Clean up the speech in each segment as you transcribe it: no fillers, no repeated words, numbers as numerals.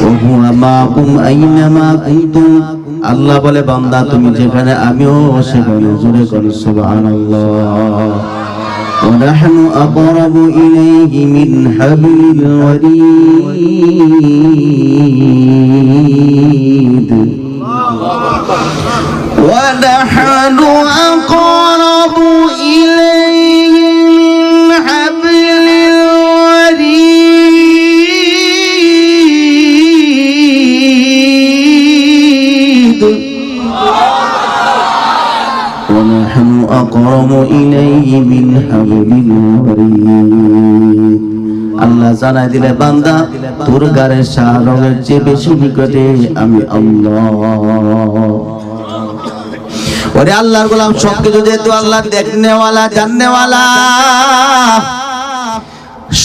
ওয়া মাকুম আইনামা কুনতুম, আল্লাহ বলে বান্দা তুমি যেখানে আমিও সেখানে। জোরে করো সুবহানাল্লাহ। ওয়া নাহনু আকরাবু ইলাইহি মিন হাবলিল ওয়ারিদ। ওয়া নাহনু আকরাবু ইলাইহি মিন হাবলিল ওয়ারিদ। ونحن أقرب إليه من حبل الوريد। আল্লাহ জানাই দিলে বান্দা তোর গায়ের শাহরগের চেয়ে বেশি নিকটে আমি আল্লাহ। ওরে আল্লাহর গোলাম, সবকিছু যেহেতু আল্লাহ দেখনেওয়ালা জাননেওয়ালা,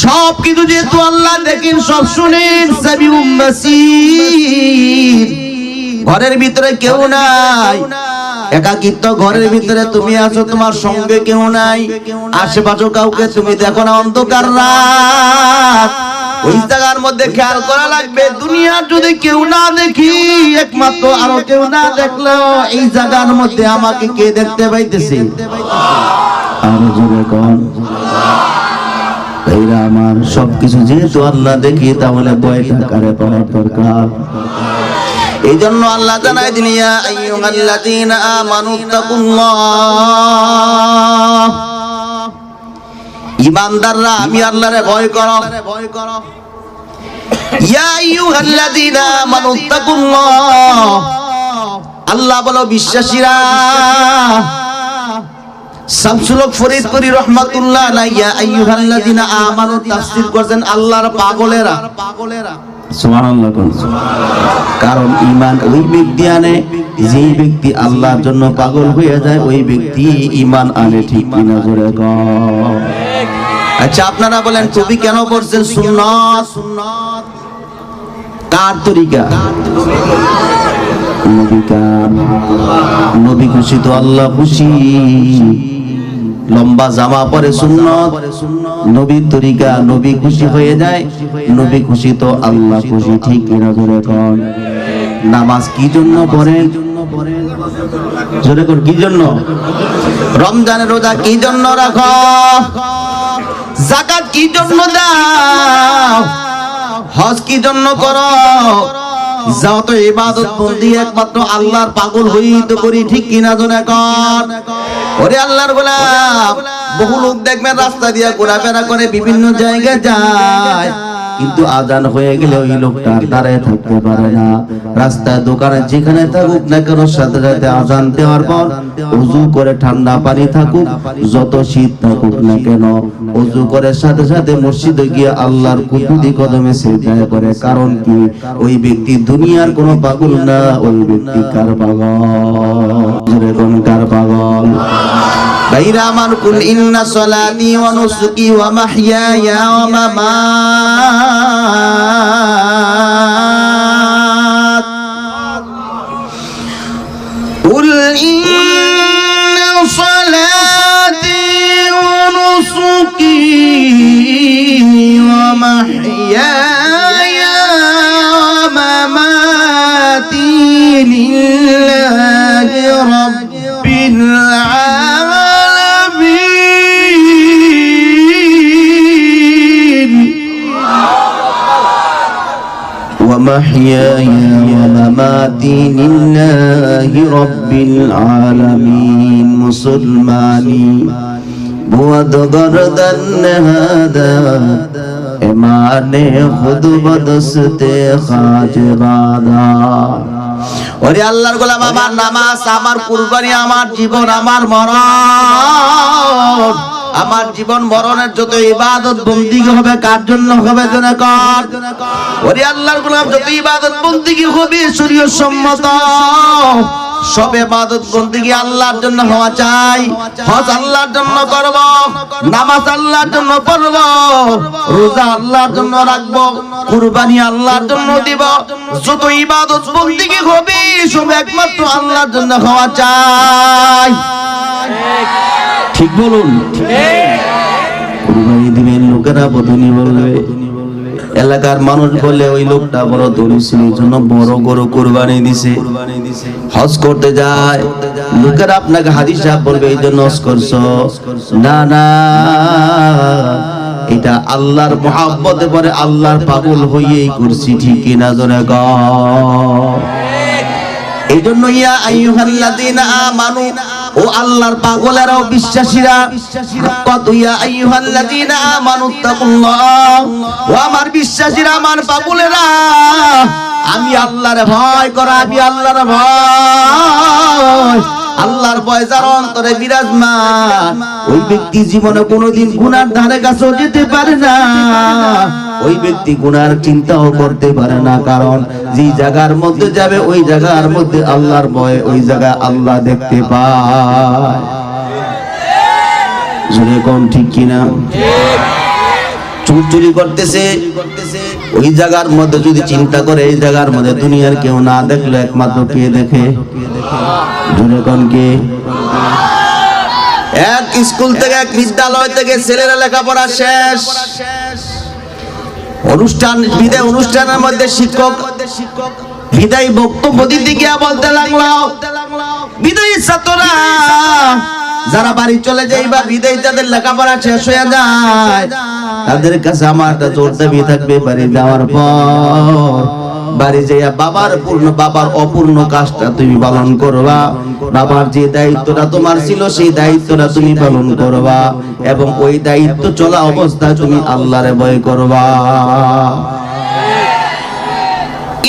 সবকিছু যেহেতু আল্লাহ দেখেন সব শুনেন, সামিউম বাসীর। ঘরের ভিতরে কেউ নাই, একাকিত্ব ঘরের ভিতরে তুমি আছো, তোমার সঙ্গে কেউ নাই, আশেপাশে কাউকে তুমি দেখো না, অন্ধকার রাত। ওই জায়গার মধ্যে খেয়াল করা লাগবে, দুনিয়ার যদি কেউ না দেখি, একমাত্র আরো কেউ না দেখলো এই জায়গার মধ্যে আমাকে কে দেখতে পাইতেছে? আরো জোরে কোন ভাইরা আমার, সবকিছু যেহেতু আল্লাহ দেখি তাহলে ভয়টা কারে পাওয়ার দরকার। এই জন্য আল্লাহ জানাই দিন, ইয়া আইয়ুহাল্লাযীনা আমানুত্তাকুল্লাহ, ঈমানদাররা আমি আল্লাহরে ভয় করো। ইয়া আইয়ুহাল্লাযীনা আমানুত্তাকুল্লাহ, আল্লাহ বলো বিশ্বাসীরা। শামসুল হক ফরিদপুরি রাহমাতুল্লাহ আলাইহি ইয়া আইয়ুহাল্লাযীনা আমানু তাফসীর করেছেন আল্লাহর পাগলেরা। সুবহানাল্লাহ। কারণ ঈমান ওই ব্যক্তি আনে যেই ব্যক্তি আল্লাহর জন্য পাগল হয়ে যায়, ওই ব্যক্তি ঈমান আনে। ঠিক কিনা জোরে কও। আচ্ছা আপনারা বলেন টুপি কেন পরছেন? সুন্নাত। কার তরিকা? নবী কার? নবী খুশি তো আল্লাহ খুশি। লম্বা জামা পরে সুন্নাত, নবীর তরিকা, নবী খুশি হয়ে যায়, নবী খুশি তো আল্লাহ খুশি। ঠিক কিনা জোরে কোন? নামাজ কি জন্য পড়ে? জোরে কোন কি জন্য? রমজানের রোজা কি জন্য রাখো? যাকাত কি জন্য দাও? হজ কি জন্য করো? যত ইবাদত বন্দি একমাত্র আল্লাহর পাগল হই তো করি। ঠিক কিনা জোরে কোন? ওরে আল্লাহর গোলাম, বহু লোক দেখবেন রাস্তা দিয়ে ঘোরাফেরা করে, বিভিন্ন জায়গায় যায়, কিন্তু আজান হয়ে গেলে ওই লোকটা দাঁড়ায় থাকতে পারে না। রাস্তায় দোকানে যেখানে থাকুক না কেন, সাথে সাথে আজান দেওয়ার পর ওযু করে, ঠান্ডা পানি থাকুক, যত শীত থাকুক না কেন, ওযু করে সাথে সাথে মসজিদে গিয়ে আল্লাহর কুদরতি কদমে সিজদা করে। কারণ কি? ওই ব্যক্তি দুনিয়ার কোনো পাগল না, ওই ব্যক্তি কার পাগল? জোরে কোন কার পাগল? ভাইরা আমার, কুল ইন্না সলাতি ওয়া নুসুকি ওয়া মাহইয়ায়া ওয়া মামাত, কুল ইন্না সলাতি ওয়া নুসুকি ওয়া মাহইয়ায়া ওয়া মামাতি লিল্লাহি রাব্বিল ومحياي ومماتي لله رب العالمين مسلماني بود گردن هذا ایمان خود بدستے خاج بادا ওরে আল্লাহর গোলাম, আমার নামাজ, আমার কুরবানি, আমার জীবন, আমার মরণ, আমার জীবন মরণের যত ইবাদত বন্দেগী হবে কার জন্য হবে? জনে কর। ওরে আল্লাহর গোলাম, যত ইবাদত বন্দেগী হবে শরীয়ত সম্মত, সব ইবাদত বন্দেগী আল্লাহর জন্য হওয়া চাই। হজ আল্লাহর জন্য করব, নামাজ আল্লাহর জন্য পড়ব, রোজা আল্লাহর জন্য রাখব, কুরবানি আল্লাহর জন্য দিব। যত ইবাদত বন্দেগী হবে সব একমাত্র আল্লাহর জন্য হওয়া চাই। ঠিক বলুন? কুরবানি দিবেন লোকেরা বদনি বলবে, এলাকার মানুষ বলে ওই লোকটা বড় ধনী ছিল, এই জন্য বড় গরু কুরবানি দিছে। হজ করতে যায়, লোকেরা আপনাকে হাজি সাহেব বলবে এই জন্য হজ করছো। না না, এটা আল্লাহর মহব্বতে পরে আল্লাহর পাগল হইয়েই করছি, ঠিক কিনা জোরে কও। এই জন্য ইয়া আইয়ুহাল্লাযীনা আমানু, ও আল্লাহর পাগলেরা ও বিশ্বাসীরা, কত ইয়া আইয়ুহাল্লাযীনা আমানু তাকুল্লাহ, ও আমার বিশ্বাসীরা, আমার পাগলেরা, আমি আল্লাহর ভয় করো, আমি আল্লাহর ভয়। আল্লাহর ভয় যার অন্তরে বিরাজমান, ওই ব্যক্তি জীবনে কোনোদিন গুনার ধারে কাছেও যেতে পারে না, ওই ব্যক্তি গুনার চিন্তাও করতে পারে না। কারণ যে জায়গার মধ্যে যাবে ওই জায়গার মধ্যে আল্লাহর ভয়, ওই জায়গায় আল্লাহ দেখতে পায়। জোরে কোন ঠিক কিনা? চুর চুরি করতেছে, ওই জায়গার মধ্যে যদি চিন্তা করে এই জায়গার মধ্যে দুনিয়ার কেউ না দেখলে একমাত্র কে দেখে? জোরে কোন কে? এক স্কুল থেকে, এক বিদ্যালয় থেকে ছেলেরা লেখাপড়া শেষ, অনুষ্ঠান বিদায় অনুষ্ঠানের মধ্যে শিক্ষক বিদায় বক্তব্য দিতে গিয়ে বলতে লাগলো, বিদায়ী ছাত্ররা যারা বাড়ি চলে যায় বা বিদায়ী যাদের লেখাপড়া শেষ হয়ে যায়, তাদের কাছে আমার একটা জোর দাবি থাকবে, বাড়ি যাওয়ার পর বাড়ি যাইয়া বাবার অপূর্ণ কাজটা তুমি পালন করবা, বাবার যে দায়িত্বটা তোমার ছিল সেই দায়িত্বটা তুমি পালন করবা, এবং ওই দায়িত্ব চলা অবস্থায় তুমি আল্লাহরে ভয় করবা।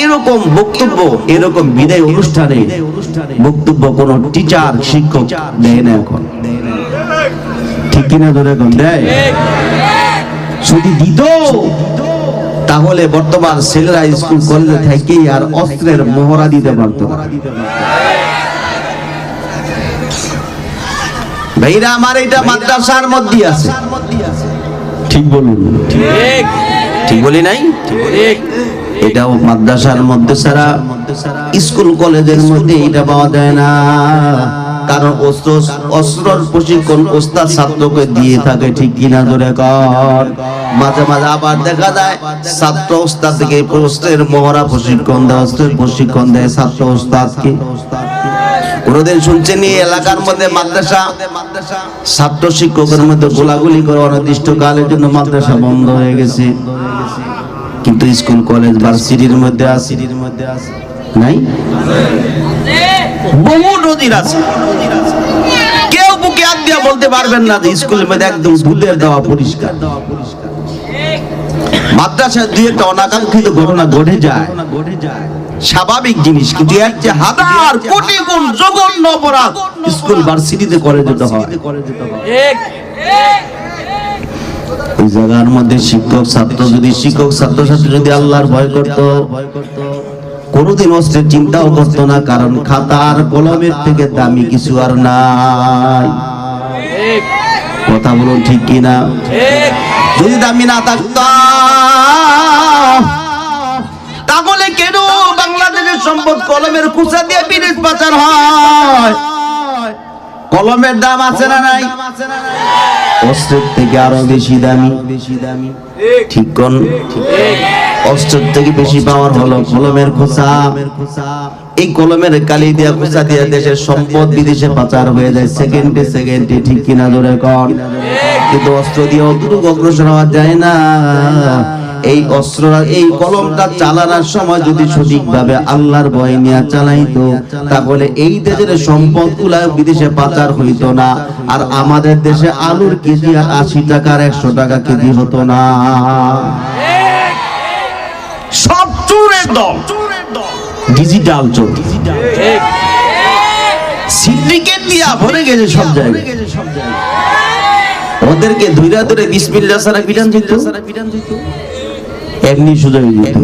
এরকম বক্তব্য, এরকম বিদায় অনুষ্ঠানে বক্তব্য কোন টিচার শিক্ষক দেয় না এখন, ঠিক কিনা? ধরে এখন দেয়? যদি দিত তাহলে বর্তমান ছেলেরা স্কুল কলেজে থেকে আর অস্ত্রের মোহরা দিতে পারত। ভাইরা আমার, এটা মাদ্রাসার মধ্যে আছে, ঠিক বলুন? ঠিক বলি নাই? এটাও মাদ্রাসার মধ্যে ছাড়া স্কুল কলেজের মধ্যে এটা পাওয়া যায় না। কারণ অস্ত্রের প্রশিক্ষণ ওস্তাদ ছাত্রকে দিয়ে থাকে, ঠিক কিনা ধরে কর? মাঝে মাঝে আবার দেখা যায় ছাত্র ওস্তাদ থেকে অস্ত্রের মহড়া প্রশিক্ষণ দেয়, অস্ত্রের প্রশিক্ষণ দেয় ছাত্র ওস্তাদকে। কোনদিন শুনছেন এই এলাকার মধ্যে মাদ্রাসা ছাত্র শিক্ষকের মধ্যে গোলাগুলি করে অনির্দিষ্টকালের জন্য মাদ্রাসা বন্ধ হয়ে গেছে? কিন্তু স্কুল কলেজ ভার্সিটির মধ্যে আছে নাই? বহু নজির আছে। কেউ বুকে হাত দিয়ে বলতে পারবেন না যে স্কুলের মধ্যে একদম দুধের দেওয়া পরিষ্কার। মাদ্রাসায় দুই একটা অনাকাঙ্ক্ষিত ঘটনা ঘটে যায়, স্বাভাবিক জিনিস, কিন্তু এর যে হাজার কোটি গুণ জঘন্য অপরাধ স্কুল ভার্সিটিতে করে যেতে হয়। ওই জায়গার মধ্যে শিক্ষক ছাত্র ছাত্রী যদি আল্লাহর ভয় করত, কোনদিন অস্ত্রের চিন্তাও করতো না, কারণ খাতার কলমের থেকে দামি কিছু আর নাই। কথা বলুন ঠিক কিনা? যদি দামি না থাকতো তাহলে কেন বাংলাদেশের সম্পদ কলমের কুচা দিয়ে বিদেশ পাচার হয়? কলমের দাম আছে না নাই? অস্ত্রের থেকে আরো বেশি দামি, ঠিক কোন? অস্ত্রের থেকে বেশি পাওয়ার হলো কলমের খোঁচা। এই কলমের কালি দিয়া খোঁচা দিয়া দেশের সম্পদ বিদেশে পাচার হয়ে যায় সেকেন্ডে সেকেন্ডে, ঠিক কিনা ধরে কর? কিন্তু অস্ত্র দিয়ে অতটুকু অগ্রসর হওয়া যায় না। এই অস্ত্র, এই কলমটা চালানোর সময় যদি সঠিকভাবে আল্লাহর ভয় নিয়ে চালাইতো, তাহলে এই দেশের সম্পদগুলা বিদেশে পাচার হইতো না, আর আমাদের দেশে আলুর কেজি 80 টাকা আর 100 টাকা কেজি হতো না। সব চোরের দল, ডিজিটাল চোর, সিন্ডিকেট দিয়া ভরে গেছে সব জায়গায়। ওদেরকে ধইরা ধরে বিসমিল্লাহ ছাড়া বিধান দিত, এমনি সোজা হয়ে যেত।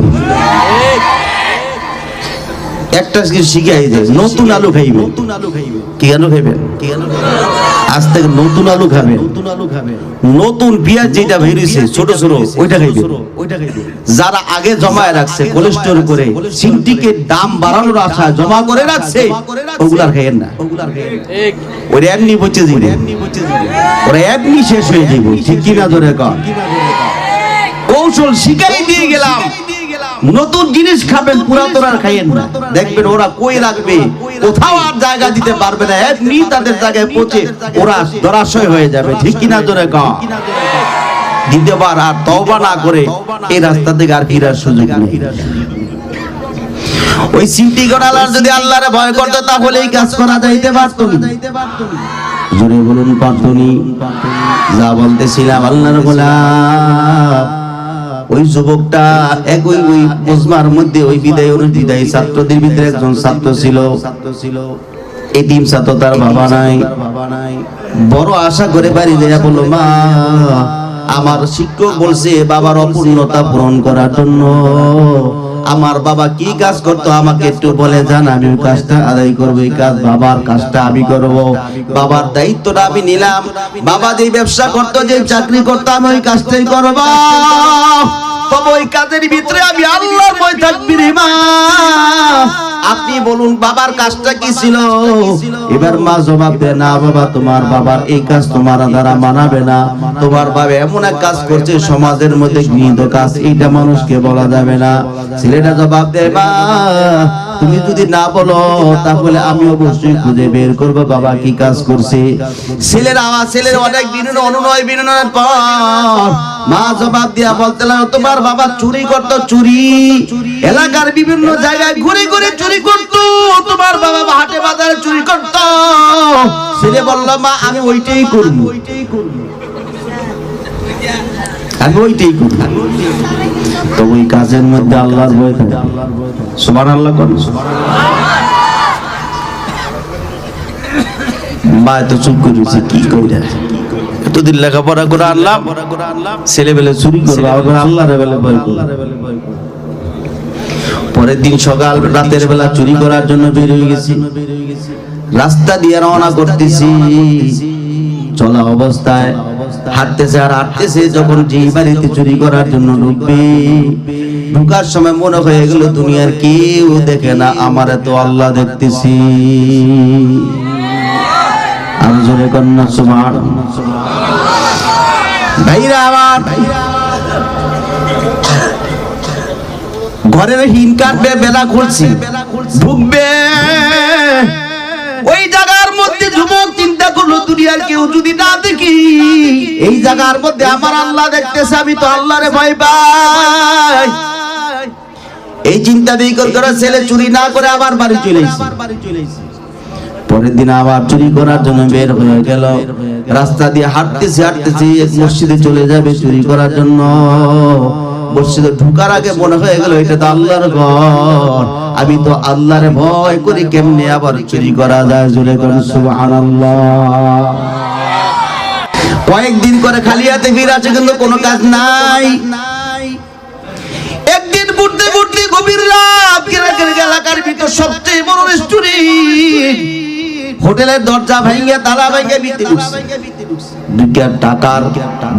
একটা শিখাই যায়, নতুন আলু খাইবে। কি আলু খাইবে? আজ থেকে নতুন আলু খাবে, নতুন পেঁয়াজ যেটা বেরিয়েছে ছোট ছোট ওইটা খাইবে। যারা আগে জমায় রাখছে কোলেস্টোর করে, সিন্ডিকেট দাম বাড়ানোর আশায় জমা করে রাখছে, ওগুলার খাইয়েন না। ওরা এমনি বসে যাবে, ওরা এমনি শেষ হয়ে যাবে, ঠিক কিনা ধরে কর? কোন কৌশল শিখাই দিয়ে গেলাম, নতুন জিনিস খাবেন, পুরাতন আর খাইয়েন না। দেখবেন ওরা কই রাখবে, কোথাও আর জায়গা দিতে পারবে না, এমনি তাদের জায়গায় পৌঁছে ওরা ধরাশয় হয়ে যাবে। ঠিক কিনা জোরে কও? দ্বিতীয়বার আর তওবা না করে এই রাস্তা থেকে আর ফিরার সুযোগ নেই। ওই সিনটি গড়ালার যদি আল্লাহরে ভয় করত তাহলে এই কাজ করা যাইতে পারত না। জোরে বলুন পারতনি। যা বলতেছিলাম আল্লাহর গোলাম, ওই যুবকটা একই ওই মুজমার মধ্যে ওই বিদায় অনুবিদায়ী ছাত্রদের ভিতরে একজন ছাত্র ছিল। এতিম ছাত্র, তার বাবা নাই। বড় আশা করে বাড়ি যায়, বলল মা আমার শিক্ষক বলছে বাবার অপূর্ণতা পূরণ করার জন্য আমার বাবা কি কাজ করতো আমাকে একটু বলে যান, আমি ওই কাজটা আদায় করবো। এই কাজ বাবার কাজটা আমি করব, বাবার দায়িত্বটা আমি নিলাম। বাবা যে ব্যবসা করতো, যে চাকরি করতো, আমি ওই কাজটাই করব। তবে ওই কাজের ভিতরে আমি আল্লাহর ভয় থাকবি রে মা। আপনি বলুন বাবার কাজটা কি ছিল? এবার মা জবাব দেয়, না বাবা, তোমার বাবার এই কাজ তোমার দ্বারা মানাবে না। তোমার বাবা এমন এক কাজ করছে সমাজের মধ্যে ঘৃণিত কাজ, এইটা মানুষকে বলা যাবে না। ছেলেটা জবাব দেয়, মা তুমি যদি না বলো তাহলে আমি অবশ্যই খুঁজে বের করবো বাবা কি কাজ করছে। ছেলের আওয়াজ, ছেলের অনেক অনুনয় বিনয়ের পর মা জবাব দিয়া বলতে লাগলো, তোমার বাবা চুরি করতো, চুরি এলাকার বিভিন্ন জায়গায় ঘুরে ঘুরে চুরি করতো। তোমার বাবা হাটে বাজারে চুরি করতো। ছেলে বলল, মা আমি ওইটাই করবো, আমি ওইটাই করবো। তো ওই কাজের মধ্যে আল্লাহর ভয় থাকে। সুবহানাল্লাহ কোন মা তো চুপ করেছে, কি কইরা এতদিন লেখাপড়া করে আনলাম, ছেলেবেলে চুরি করবো, আবার আল্লাহর বেলা ভয় করবো। পরের দিন সকাল রাতের বেলা চুরি করার জন্য বের হয়ে গেছি। রাস্তা দিয়ে রওনা করতেছি, চলা অবস্থায় হাঁটতেছে আর হাঁটতেছে, যখন যে বাড়িতে চুরি করার জন্য ঢুকবে, ঢুকার সময় মনে হয়ে গেল দুনিয়ার কেউ দেখে না, আমারে তো আল্লাহ দেখতেছি। আর জোরে কন্যা সুবহানাল্লাহ। ভাইরা আমার, ঘরের হিন কাটবে, বেলা খুলছি, ঢুকবে। ওই জায়গার মধ্যে যুবক চিন্তা করলো, দুনিয়ার কেউ যদি না দেখি, এই জায়গার মধ্যে আমার আল্লাহ দেখতেছে, আমি তো আল্লাহরে ভয় পাই। এই চিন্তা দিয়ে করে ছেলে চুরি না করে আবার বাড়ি চলে এসেছে। পরের দিন আবার চুরি করার জন্য বের হয়ে গেল। রাস্তা দিয়ে হাঁটতেছে হাঁটতেছে, মসজিদে চলে যাবে চুরি করার জন্য। মসজিদে ঢোকার আগে মনে হয়ে গেল এটা তো আল্লাহর ঘর, আমি তো আল্লাহরে ভয় করি, কেমনে আবার চুরি করা যায়? জোরে করুন সুবহানাল্লাহ। কয়েকদিন করে খালি হাতে ফিরে আছে, কিন্তু কোনো কাজ নাই। একদিন ঘুরতে ঘুরতে গভীর রাত, এলাকার ভিতর সবচেয়ে বড় রেস্টুরেন্ট, হোটেলের দরজা ভাঙিয়ে তালা ভাঙিয়ে ভিতরে ঢুকছে। টাকার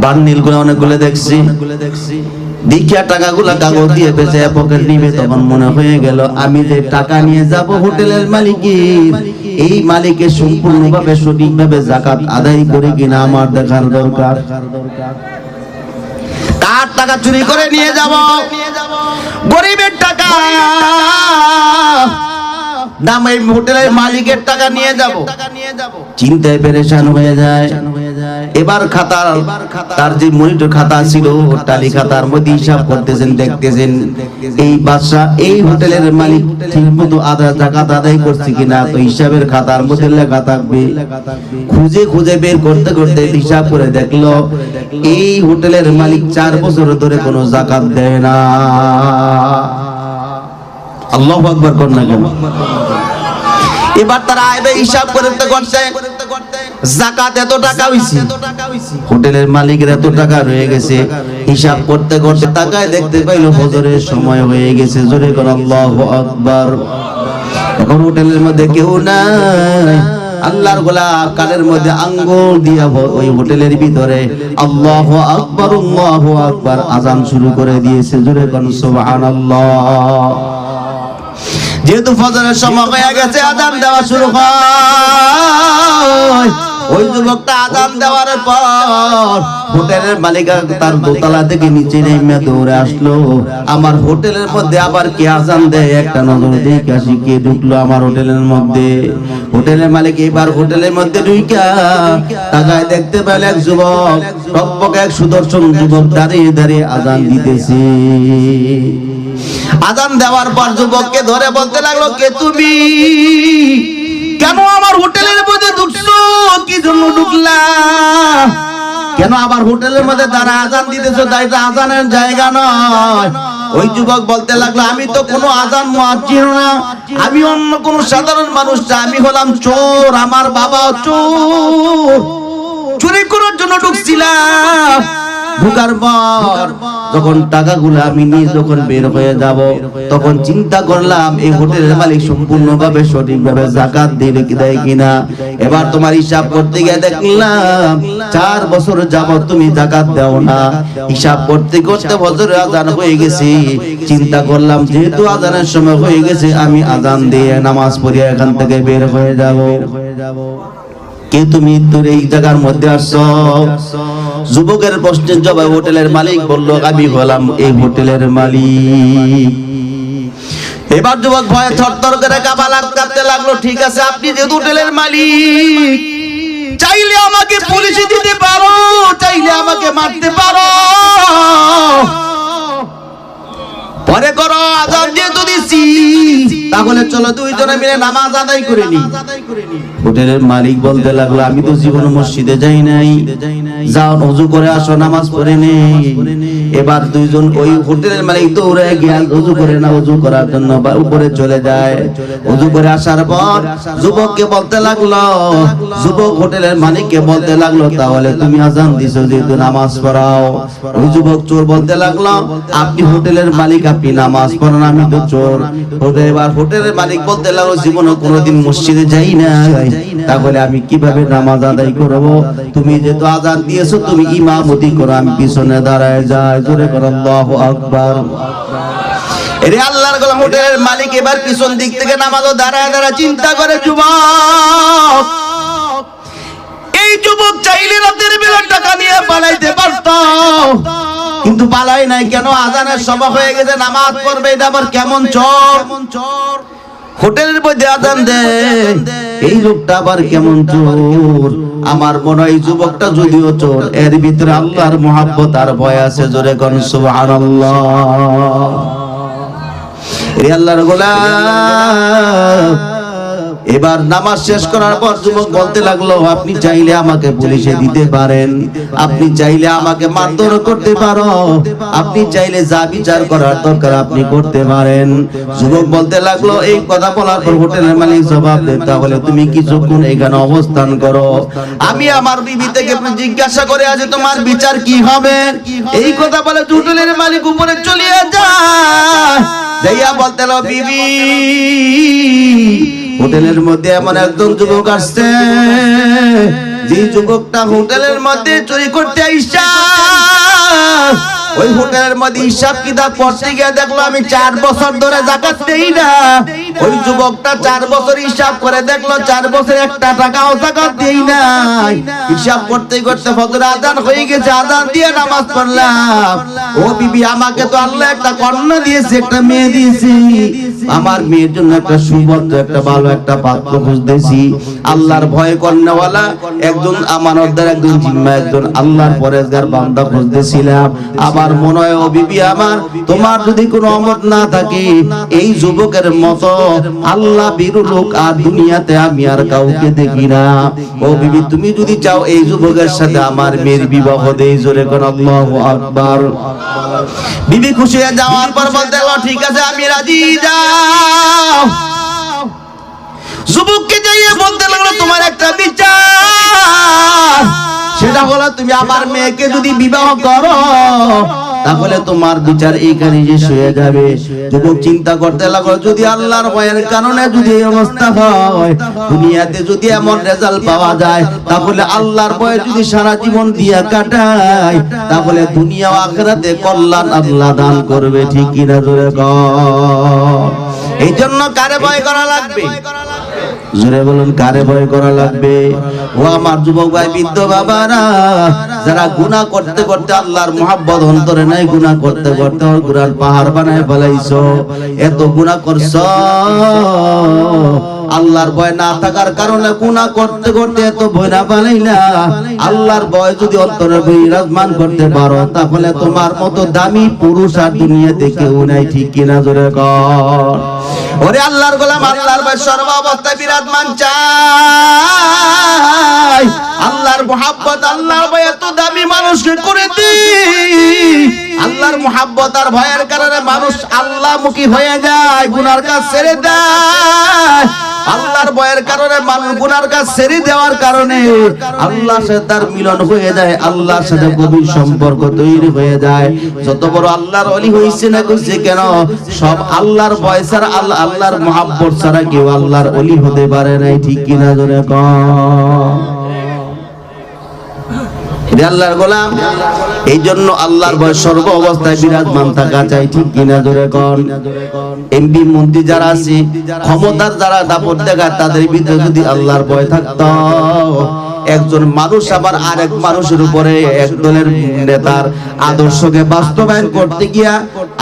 বান্ডিল গুলো অনেকগুলো দেখছি, দেখিয়া টাকাগুলা কাগজ দিয়ে বেঁচে পকেট নিবে। তখন মনে হয়ে গেল আমি যে টাকা নিয়ে যাব হোটেলের মালিকের, এই মালিকের সম্পূর্ণভাবে সঠিকভাবে যাকাত আদায় করে কিনা আমার দেখার দরকার। কার টাকা চুরি করে নিয়ে যাব? গরিবের টাকা না এই হোটেলের মালিকের টাকা নিয়ে যাব? চিন্তায় পেরেশান হয়ে যায়। এবার খাতার, তার যে মনিটর খাতা ছিল, টালি খাতার মধ্যে হিসাব করতেছেন, দেখতেছেন এই বাদশা এই হোটেলের মালিক ঠিকমতো টাকা আদায় করছে কিনা। তো হিসাবের খাতার মধ্যে লেখা থাকবে। খুঁজে খুঁজে বের করতে করতে হিসাব করে দেখলো এই হোটেলের মালিক 4 বছর ধরে কোনো যাকাত দেয় না। আল্লাহু আকবার কর না কেন? এবার তারা আইবে হিসাব করতে করতে যাকাত এত টাকা হইছে, হোটেলের মালিকের এত টাকা রয়ে গেছে। হিসাব করতে করতে তাকায় দেখতে পাইলো ফজরের সময় হয়ে গেছে। জোরে কর আল্লাহু আকবার। এখন হোটেলের মধ্যে কেউ নাই। আল্লাহর গোলাম কানের মধ্যে আঙ্গুল দিয়া ওই হোটেলের ভিতরে আল্লাহু আকবার আল্লাহু আকবার আযান শুরু করে দিয়েছে। জোরে কর সুবহানাল্লাহ। যেহেতু ফজরের সময় হয়ে গেছে, আযান দেওয়া শুরু হয়। ওই যুবকটা আযান দেওয়ার পর হোটেলের মালিক তার দোতলা থেকে নিচে নেমে দৌড়ে আসলো। আমার হোটেলের মধ্যে আবার কে আযান দেয়, একটা নজর দেখে আসি কে ঢুকলো আমার হোটেলের মধ্যে। হোটেলের মালিক এবার হোটেলের মধ্যে ঢুইকা তাকায় দেখতে পেল এক যুবক, টকবক এক সুদর্শন যুবক দাঁড়িয়ে দাঁড়িয়ে আযান দিতেছে। আযান দেওয়ার পর যুবককে ধরে বলতে লাগলো, কে তুমি? কেন আমার হোটেলের মধ্যে ঢুকছো? কি জন্য ঢুকলা? কেন আবার হোটেলের মধ্যে দাঁড়া আযান দিতেছো? তাই তো আযানের জায়গা নয়। ওই যুবক বলতে লাগলো, আমি তো কোনো আযান মুয়াজ্জিন না, আমি অন্য কোন সাধারণ মানুষ না, আমি হলাম চোর, আমার বাবা চোর, চুরি করার জন্য ঢুকছিলাম। ঢুকার পর যখন টাকাগুলো আমি নিয়ে যখন বের হয়ে যাব, তখন চিন্তা করলাম এই হোটেলের মালিক সম্পূর্ণভাবে সঠিকভাবে যাকাত দেয় কিনা। এবার তোমার হিসাব করতে গিয়ে দেখলাম 4 বছর যাবত তুমি যাকাত দাও না। হিসাব করতে করতে ফজরের আযান হয়ে গেছে। চিন্তা করলাম যেহেতু আযানের সময় হয়ে গেছে, আমি আযান দিয়ে নামাজ পড়ে এখান থেকে বের হয়ে যাব। কে তুমি? তোর এই জায়গার মধ্যে আসছো? যুবকের প্রশ্নের জবাবে হোটেলের মালিক বলল, আমি হলাম এই হোটেলের মালিক। এবার যুবক ভয়ে থরথর করে কাঁপতে লাগলো। ঠিক আছে, আপনি যেহেতু হোটেলের মালিক, চাইলে আমাকে পুলিশে দিতে পারো, চাইলে আমাকে মারতে পারো, পরে করো। আযান যেহেতু দিছি, তাহলে চলো দুইজনে মিলে নামাজ আদায় করে নি। হোটেলের মালিক বলতে লাগলো, আমি তো জীবনে মসজিদে যাই নাই, যাও ওযু করে আসো, নামাজ পড়ে নে। এবার দুইজন ওই হোটেলের মালিক দৌড়ে গিয়ে ওযু করে না, ওযু করার জন্য উপরে চলে যায়। ওযু করে আসার পর যুবককে বলতে লাগলো, যুবক হোটেলের মালিককে বলতে লাগলো, তাহলে তুমি আযান দিছো যেহেতু নামাজ পড়াও। ওই যুবক চোর বলতে লাগলো, আপনি হোটেলের মালিক, আপনি নামাজ পড়ান, আমি তো চোর। এবার হোটেলের মালিক বলতে লাগলো, জীবনে কোনোদিন মসজিদে যাই না, তাহলে আমি কিভাবে নামাজ আদায় করব? তুমি যেহেতু আযান দিয়েছো, তুমি ইমামতি করো, আমি পিছনে দাঁড়ায় যাই। জোরে করো আল্লাহু আকবার। এরে আল্লাহর গোলাম, হোটেলের মালিক এবার পিছন দিক থেকে নামাজও দাঁড়ায় দাঁড়ায় চিন্তা করে, যুবক, এই যুবক চাইলে রাতের বেলা টাকা নিয়ে পালাইতে পারত, কিন্তু পালাই নাই কেন? আযানের সময় হয়ে গেছে, নামাজ পড়বে, এটা আবার কেমন চোর? হোটেলের মধ্যে আযান দেয়, এই লোকটা আবার কেমন চোর? আমার মনে হয় যুবকটা যদিও চোর, এর ভিতরে আল্লাহর মহব্বত আর ভয় আছে। জোরে কোন সুবহানাল্লাহ। এই আল্লাহর গোলাম এবার নামাজ শেষ করার পর যুবক বলতে লাগলো, আপনি চাইলে আমাকে পুলিশে দিতে পারেন, আপনি চাইলে আমাকে মারধর করতে পারো, আপনি চাইলে যা বিচার করার দরকার আপনি করতে পারেন। যুবক বলতে লাগলো, এই কথা বলার পর হোটেলের মালিক জবাব দেয়, তাহলে তুমি কিছুক্ষণ এখানে অবস্থান করো, আমি আমার বিবি থেকে জিজ্ঞাসা করে আজ তোমার বিচার কি হবে। এই কথা বলে হোটেলের মালিক উপরে চলে যায়। যাইয়া বলতে লাগলো, বিবি, হোটেলের মধ্যে এমন একজন যুবক আসছে, যে যুবকটা হোটেলের মধ্যে চুরি করতে আইসা ওই হোটেলের মধ্যে হিসাব কিতাব করতে গিয়ে দেখলো আমি 4 বছর ধরে যাকাত দেই না। ওই যুবকটা 4 বছর হিসাব করে দেখলো 4 বছর একটা টাকাও যাকাত দেই নাই। হিসাব করতে করতে ফজর আযান হয়ে গেছে, আযান দিয়ে নামাজ পড়লাম। ও বিবি, আমাকে তো আল্লাহ একটা কন্যা দিয়েছে, একটা মেয়ে দিয়েছে, আমার মেয়ের জন্য একটা সুভদ্র, একটা ভালো একটা পাত্র খুঁজতেছি। আল্লাহর ভয় কন্যাওয়ালা একজন, আমানতদার একজন, জিম্মা একজন, আল্লাহর পরেজগার বান্দা খুঁজতেছিলাম। আমার মনে হয় ও বিবি আমার, তোমার যদি কোনো অমত না থাকে, এই যুবকের মতো আল্লাহ বিরু লোক আর দুনিয়াতে আমি আর কাউকে দেখি না। ও বিবি, তুমি যদি চাও এই যুবকের সাথে আমার মেয়ের বিবাহ দেই। জোরে কোন আল্লাহু আকবার। বিবি খুশি হয়ে যাওয়ার পর বলতে লাগলো, ঠিক আছে আমি রাজি, যাও। যুবককে যাইয়ে বলতে লাগলো, তোমার একটা বিচার, সেটা হলো তুমি আমার মেয়েকে যদি বিবাহ করো, তাহলে তোমার বিচার এইখানে শেষ হয়ে যাবে। যুবক চিন্তা করতে লাগলো, যদি আল্লাহর ভয়ের কারণে যদি এই অবস্থা হয়, দুনিয়াতে যদি এমন রেজাল্ট পাওয়া যায়, তাহলে আল্লাহর ভয়ে যদি সারা জীবন দিয়া কাটায়, তাহলে দুনিয়া ও আখিরাতে কল্যাণ আল্লাহ দান করবে। ঠিক কিনা জোরে কর। এই জন্য কারে ভয় করা লাগবে? জোরে বলুন কারে ভয় করা লাগবে? ও আমার যুবক ভাই, বৃদ্ধ বাবারা, যারা গুনাহ করতে করতে আল্লাহর মুহাব্বত অন্তরে নাই, গুনাহ করতে করতে গুনার পাহাড় বানায় ফেলাইছো, এত গুনাহ করছো, আল্লাহর ভয় না থাকার কারণে গুনাহ করতে করতে এত ভয় না বানাইলা। আল্লাহর ভয় যদি অন্তরে বিরাজমান করতে পারো, তাহলে তোমার মতো দামি পুরুষ আর দুনিয়াতে কেউ নাই, ঠিক কিনা জোরে কর। ওরে আল্লাহর গোলাম, আল্লাহর ভয় সর্বাবস্থায় বিরাজমান চাই। আল্লাহর মুহাব্বত, আল্লাহর ভয় এত দামি মানুষকে করে দি। আল্লাহর মুহাব্বত আর ভয়ের কারণে মানুষ আল্লাহমুখী হয়ে যায়, গুনার কাজ ছেড়ে দেয়। আল্লাহর ভয়ের কারণে মানুষ গুনার কাজ ছেড়ে দেওয়ার কারণে আল্লাহর সাথে তার মিলন হয়ে যায়, আল্লাহর সাথে গভীর সম্পর্ক তৈরি হয়ে যায়। যত বড় আল্লাহর ওলি হইছে না কইছে কেন, সব আল্লাহর ভয় ছাড়া, আল্লাহর মুহাব্বত ছাড়া কেউ আল্লাহর ওলি হতে পারে নাই, ঠিক কিনা জোরে কর। আল্লাহর গোলাম, এই জন্য আল্লাহর ভয় সর্ব অবস্থায় বিরাজমান থাকা চাই, ঠিক কিনা জোরে কর। এমপি মন্ত্রী যারা আছে, ক্ষমতার যারা দাপট দেখায়, তাদের ভিতরে যদি আল্লাহর ভয় থাকতো, একজন মানুষ আবার আরেক মানুষের উপরে, এক দলের নেতার আদর্শকে বাস্তবায়ন করতে গিয়া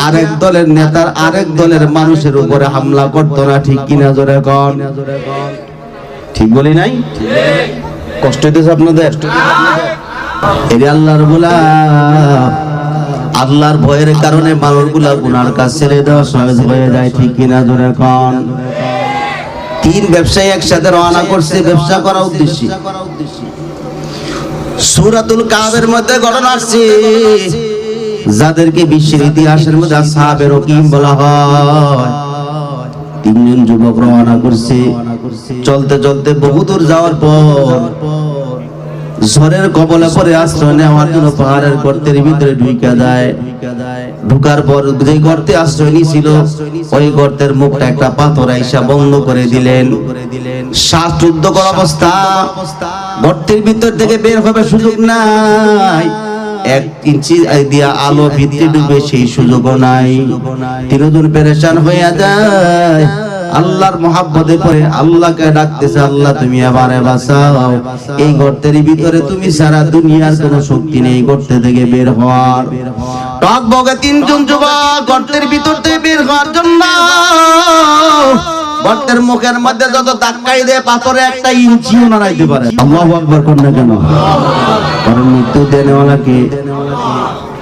আরেক দলের নেতার আরেক দলের মানুষের উপরে হামলা করতো না, ঠিক কিনা জোরে কর। ঠিক বলি নাই? কষ্ট হইতেছে আপনাদের? এই আল্লাহর গোলাম, আল্লাহর ভয়ের কারণে মানুষগুলা গুনার কাজ ছেড়ে দেওয়া সহজ হয়ে যায়, ঠিক কিনা জোরে কর। তিন ব্যবসায়ী একসাথে রওনা করছে ব্যবসা করার উদ্দেশ্যে। সূরাতুল কাহফের মধ্যে ঘটনা আসছে, যাদেরকে বিশ্বের ইতিহাসের মধ্যে আসহাবে রকিম বলা হয়। তিনজন যুবক রওনা করছে, চলতে চলতে বহুদূর যাওয়ার পর ঝড়ের কবলে পড়ে আশ্রয় নেওয়ার জন্য পাহাড়ের গর্তের ভিতরে ঢুকে যায়। ঢুকার পর যে গর্তে আশ্রয় নিয়েছিল, ওই গর্তের মুখটা একটা পাথর আইসা বন্ধ করে দিলেন। শ্বাসরুদ্ধকর অবস্থা, গর্তের ভিতর থেকে বের হবে সুযোগ নাই, 1 ইঞ্চি দিয়া আলো ভিতরে ডুবে সেই সুযোগও নাই। তিনজন পেরেশান হয়ে যায়, আল্লাহর মুহাব্বতে পড়ে আল্লাহকে ডাকতেছে, আল্লাহ তুমি আমারে বাঁচাও, এই গর্তের ভিতরে তুমি সারা দুনিয়ার কোনো শক্তি নেই গর্তে থেকে বের হওয়ার। টকবগে তিনজন যুবক গর্তের ভিতর থেকে বের হওয়ার জন্য গর্তের মুখের মধ্যে যত ধাক্কাই দেয়, পাথরে 1 ইঞ্চিও নাড়াইতে পারে। আল্লাহু আকবার কর না কেন? কারণ মৃত্যু দেনেওয়ালাকে,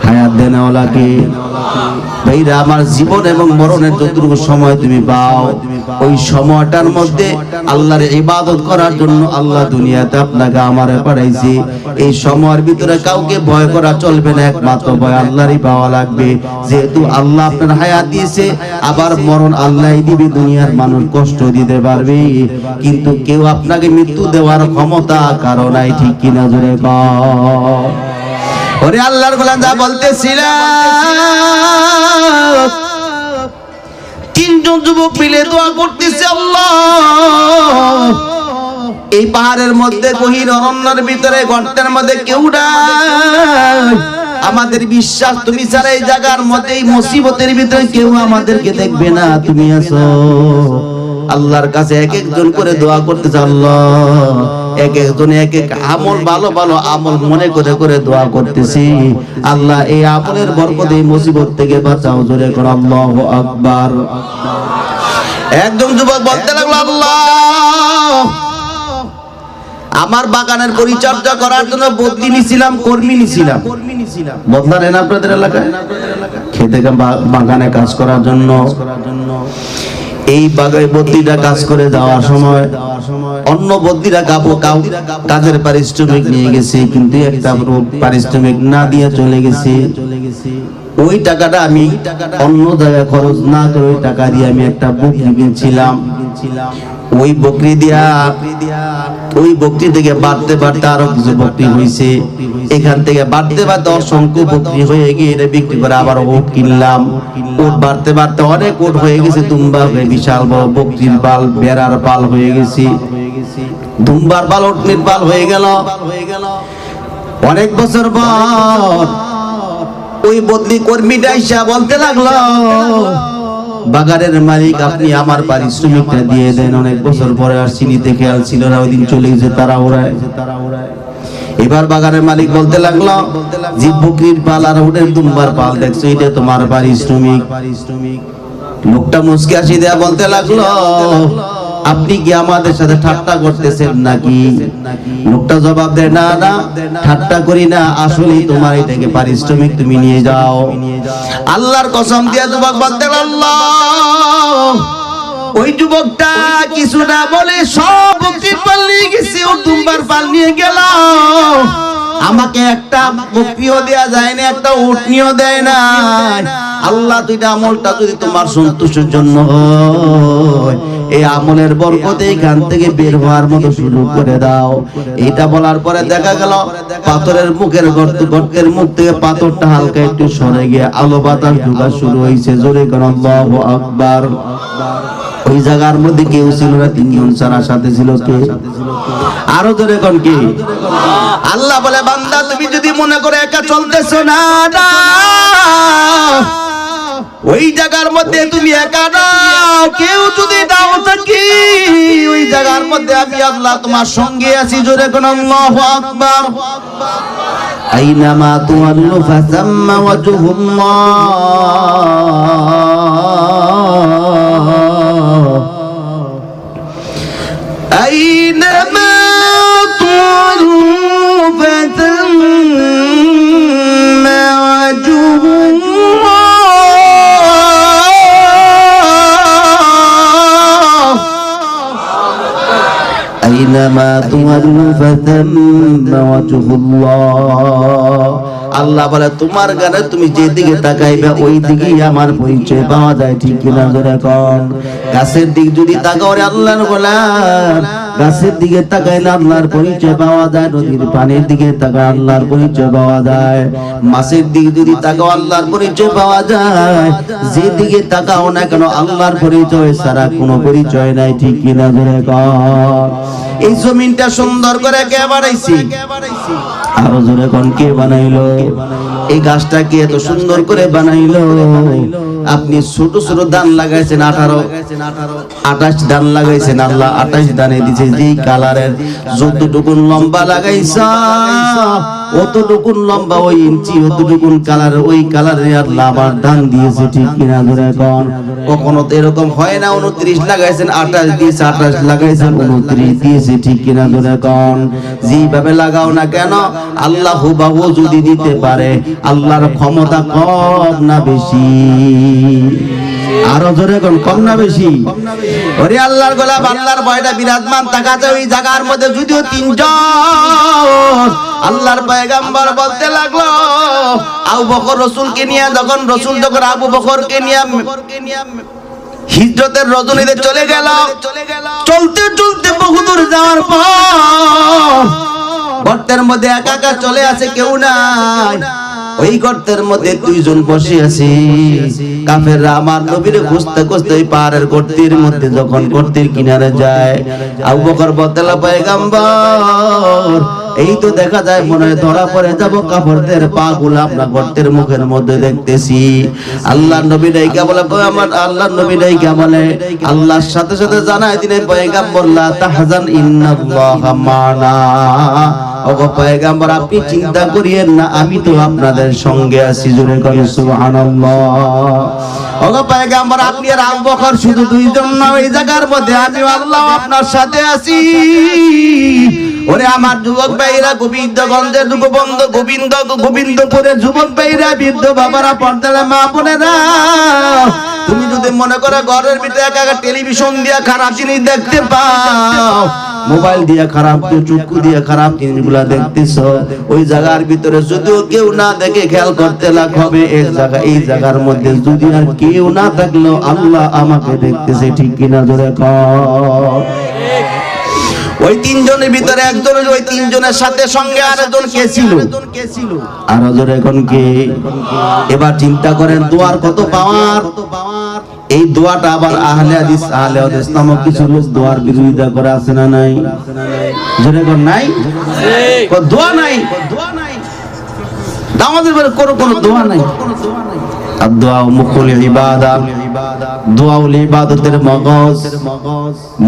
হায়াত দেনেওয়ালাকে। ভাইরা আমার, জীবন এবং মরণের যতটুকু সময় তুমি পাও, ওই সময়টার মধ্যে আল্লাহর ইবাদত করার জন্য আল্লাহ দুনিয়াতে আপনাকে আমারে পাঠাইছে। এই সময়ের ভিতরে কাউকে ভয় করা চলবে না, একমাত্র ভয় আল্লাহরই পাওয়া লাগবে। যেহেতু আল্লাহ আপনার হায়াত দিয়েছে, আবার মরণ আল্লাহই দিবে। দুনিয়ার মানুষ কষ্ট দিতে পারবে, কিন্তু কেউ আপনাকে মৃত্যু দেওয়ার ক্ষমতা কারো নাই, ঠিক কিনা জোরে কর। ওরে আল্লাহর গোলাম, যা বলতেছিলাম, তিনজন যুবক মিলে দোয়া করতেছে, আল্লাহ এই পাহাড়ের মধ্যে গহীর অরণ্যের ভিতরে গর্তের মধ্যে কেউ নাই, আমাদের বিশ্বাস তুমি ছাড়া এই জায়গার মধ্যে এই মুসিবতের ভিতরে কেউ আমাদেরকে দেখবে না, তুমি আছো। আল্লাহর কাছে এক একজন করে দোয়া করতেছে, আল্লাহ এক একজন এক এক আমল, ভালো ভালো আমল মনে করে করে দোয়া করতেছি, আল্লাহ এই আমলের বরকতে এই মুসিবত থেকে বাঁচাও। জোরে করে আল্লাহু আকবার। একজন যুবক বলতে লাগলো, আল্লাহ আমার বাগানের পরিচর্যা করার জন্য বদলি নিছিলাম, কর্মী নিছিলাম। বদলা নেন আপনাদের এলাকায়? খেতে বাগানে কাজ করার জন্য। এই বাগানে বদলিটা কাজ করে যাওয়ার সময় অন্য বদলিরা কাজের পারিশ্রমিক নিয়ে গেছে, কিন্তু একটা পারিশ্রমিক না দিয়ে চলে গেছে। ওই টাকাটা আমি অন্য জায়গায় খরচ না করে ওই টাকা দিয়ে আমি একটা বকরি কিনছিলাম। ওই বকরি দিয়া ওই বকরি থেকে বাড়তে বাড়তে আরো কিছু বকরি হয়েছে, এখান থেকে বাড়তে বাড়তে অসংখ্য বকরি হয়ে গিয়ে এটা বিক্রি করে আবার ওট কিনলাম। ওট বাড়তে বাড়তে অনেক ওট হয়ে গেছে, দুম্বা হয়ে বিশাল বড় বকরির পাল, বেড়ার পাল হয়ে গেছে, দুম্বার পাল, ওটনির পাল হয়ে গেল। অনেক বছর পর ওই বদলি কর্মীটা এসে বলতে লাগলো, বাগানের মালিক আপনি আমার পারিশ্রমিকটা দিয়ে দেন। অনেক বছর পরে আর চিনিতে খেয়াল ছিল না, ওই দিন চলে গেছে তারা ওড়ায়। এবার বাগানের মালিক বলতে লাগলো, যে বকরির পাল আর উটের দুম্বার পাল দেখছো, এটা তোমার পারিশ্রমিক। লোকটা মুচকি হাসি দেয়া বলতে লাগলো, আপনি কি আমাদের সাথে ঠাট্টা করতেছেন নাকি? লোকটা জবাব দেয়, না না, ঠাট্টা করি না, আসলেই তোমার এই থেকে পারিশ্রমিক তুমি নিয়ে যাও। আল্লাহর কসম দিয়া যুবক বলতে লাগলো, ওই যুবকটা কিছু না বলে সব বকরির পাল নিয়ে গেছে, ও দুম্বার পাল নিয়ে গেল। আমাকে একটা বকরিও দেয়া যায় না, একটা উট নিয়েও দেয় না। আল্লাহ, দুইটা আমলটা যদি তোমার সন্তুষ্টের জন্য হয়, এই আমলের বরকতে এখান থেকে বের হওয়ার মতো সুযোগ করে দাও। এটা বলার পরে দেখা গেল পাথরের মুখের গর্তের মুখ থেকে পাথরটা হালকা একটু সরে গিয়ে আলো বাতাস ঢোকা শুরু হয়েছে। জোরে কোন আল্লাহু আকবার। ওই জায়গার মধ্যে কেউ ছিল না, তিনজন ছাড়া। সাথে ছিল কে? আরো জোরে কোন কে? আল্লাহ বলে, বান্দা তুমি যদি মনে করে একা চলতেছো না, ওই জায়গার মধ্যে তুমি একা নাও। কেউ যদি নাও থাকি, ওই জায়গার মধ্যে আমি আল্লাহ তোমার সঙ্গে আছি। জোরে কোন আল্লাহু আকবার। আইনামা তুওয়াল্লু ফাসাম্মা ওয়াজহুল্লাহ, আইনামা তুওয়াল্লু ফাসাম্মা ওয়াজহুল্লাহ, আইনামা তুওয়াল্লু ফাসাম্মা ওয়াজহুল্লাহ। আল্লাহ বলে, তোমার গানে তুমি যেদিকে তাকাইবে ওই দিকেই আমার পরিচয় পাওয়া যায়। ঠিক কিনা জোরে কোন? গাছের দিক যদি তাকাও রে আল্লাহর গোলাম, গাছের দিকে তাকাইলে আল্লাহর পরিচয় পাওয়া যায়। নদীর পানির দিকে তাকায় আল্লাহর পরিচয় পাওয়া যায়। মাছের দিকে যদি তাকাও আল্লাহর পরিচয় পাওয়া যায়। যেদিকে তাকাও না কেন আল্লাহর পরিচয় ছাড়া কোনো পরিচয় নাই। ঠিক কিনা জোরে কোন? এই জমিনটা সুন্দর করে কে বানাইছে? আরো জোরে কোন কে বানাইলো? এই গাছটাকে এত সুন্দর করে বানাইলো। আপনি ছোট ছোট দান লাগাইছেন, 28 দান লাগাইছেন। আল্লাহ 28 দানে দিছে। যেই কালারের যতটুকুন লম্বা লাগাইছা, অতটুকুন লম্বা ওই ইঞ্চি, অতটুকুন কালার ওই কালারে আল্লাহ আবার দান দিয়েছে। ঠিক কিনা জোরে কোন? কখনো তো এরকম হয় না 29 লাগাইছেন 28 দিয়েছে, 28 লাগাইছেন 29 দিয়েছে। ঠিক কিনা জোরে কোন? যেভাবে লাগাও না কেন আল্লাহ হুবহু যদি দিতে পারে, আল্লাহর ক্ষমতা কম না বেশি? আরো জোরে কোন? কম না বেশি? ওরে আল্লাহর গোলাম, আল্লাহর ভয়টা বিরাজমান থাকাতে ওই জায়গার মধ্যে যদিও 3 জন আল্লাহর পয়গম্বর বলতে লাগলো, আবু বকর রাসূলকে নিয়ে যখন আবু বকরকে নিয়ে হিজরতের রজনীতে চলে গেল। চলতে চলতে বহুদূর যাওয়ার পর গর্তের মধ্যে একা একা চলে আসে, কেউ নাই। ওই গর্তের মধ্যে 2 জন বসে আছে। কাফেররা আমার নবীরে খুঁজতে খুঁজতে ওই পাহাড়ের গর্তের মধ্যে যখন গর্তের কিনারে যায়, আবু বকর বলতে লাগলো, পয়গম্বর এই তো দেখা যায় মনে হয় ধরা পড়ে যাব, কাফেরদের পা গুলো আমরা গর্তের মুখের মধ্যে দেখতেছি। আল্লাহর নবী ডাইকা বলে, আমার আল্লাহর নবী ডাইকা বলে, আল্লাহর সাথে সাথে জানায় দিলেন, পয়গম্বর লা তাহজান ইন্নাল্লাহা মানা। ওগো পয়গম্বর আপনি চিন্তা করিয়েন না, আমি তো আপনাদের সঙ্গে আছি। জোরে করে সুবহানাল্লাহ। ওগো পয়গম্বর আপনি আর আবু বকর শুধু 2 জন না, ওই জায়গার মধ্যে আমি আল্লাহ আপনার সাথে আছি। ওরে আমার যুবক ভাইরা, গোবিন্দগঞ্জের গোবিন্দপুরের যুবক ভাইরা, বৃদ্ধ বাবারা, পর্দার মা বোনেরা, তুমি যদি মনে করো ঘরের ভিতরে একা একা টেলিভিশন দিয়ে খারাপ জিনিস দেখতে পাও, মোবাইল দিয়ে খারাপ, চক্ষু দিয়ে খারাপ জিনিসগুলা দেখতেছো, ওই জায়গার ভিতরে যদিও কেউ না দেখে খেয়াল করতে হবে এই জায়গার মধ্যে যদি আর কেউ না থাকলো আল্লাহ আমাকে দেখতেছে। ঠিক কিনা জোরে কর? ওই 3 জনের ভিতরে একজন, ওই 3 জনের সাথে সঙ্গে আরেকজন কে ছিল? আরো জোরে এখন কে? এবার চিন্তা করেন দোয়ার কত পাওয়ার। এই দোয়াটা আবার আহলে হাদিস নামক কিছু লোক দোয়ার বিরোধিতা করে, আছে না নাই? জোরে কোন নাই? দোয়া নাই, আমাদের কোনো দোয়া নাই। আর দোয়া মুখুল ইবাদত। দোয়া হলো ইবাদতের মগজ,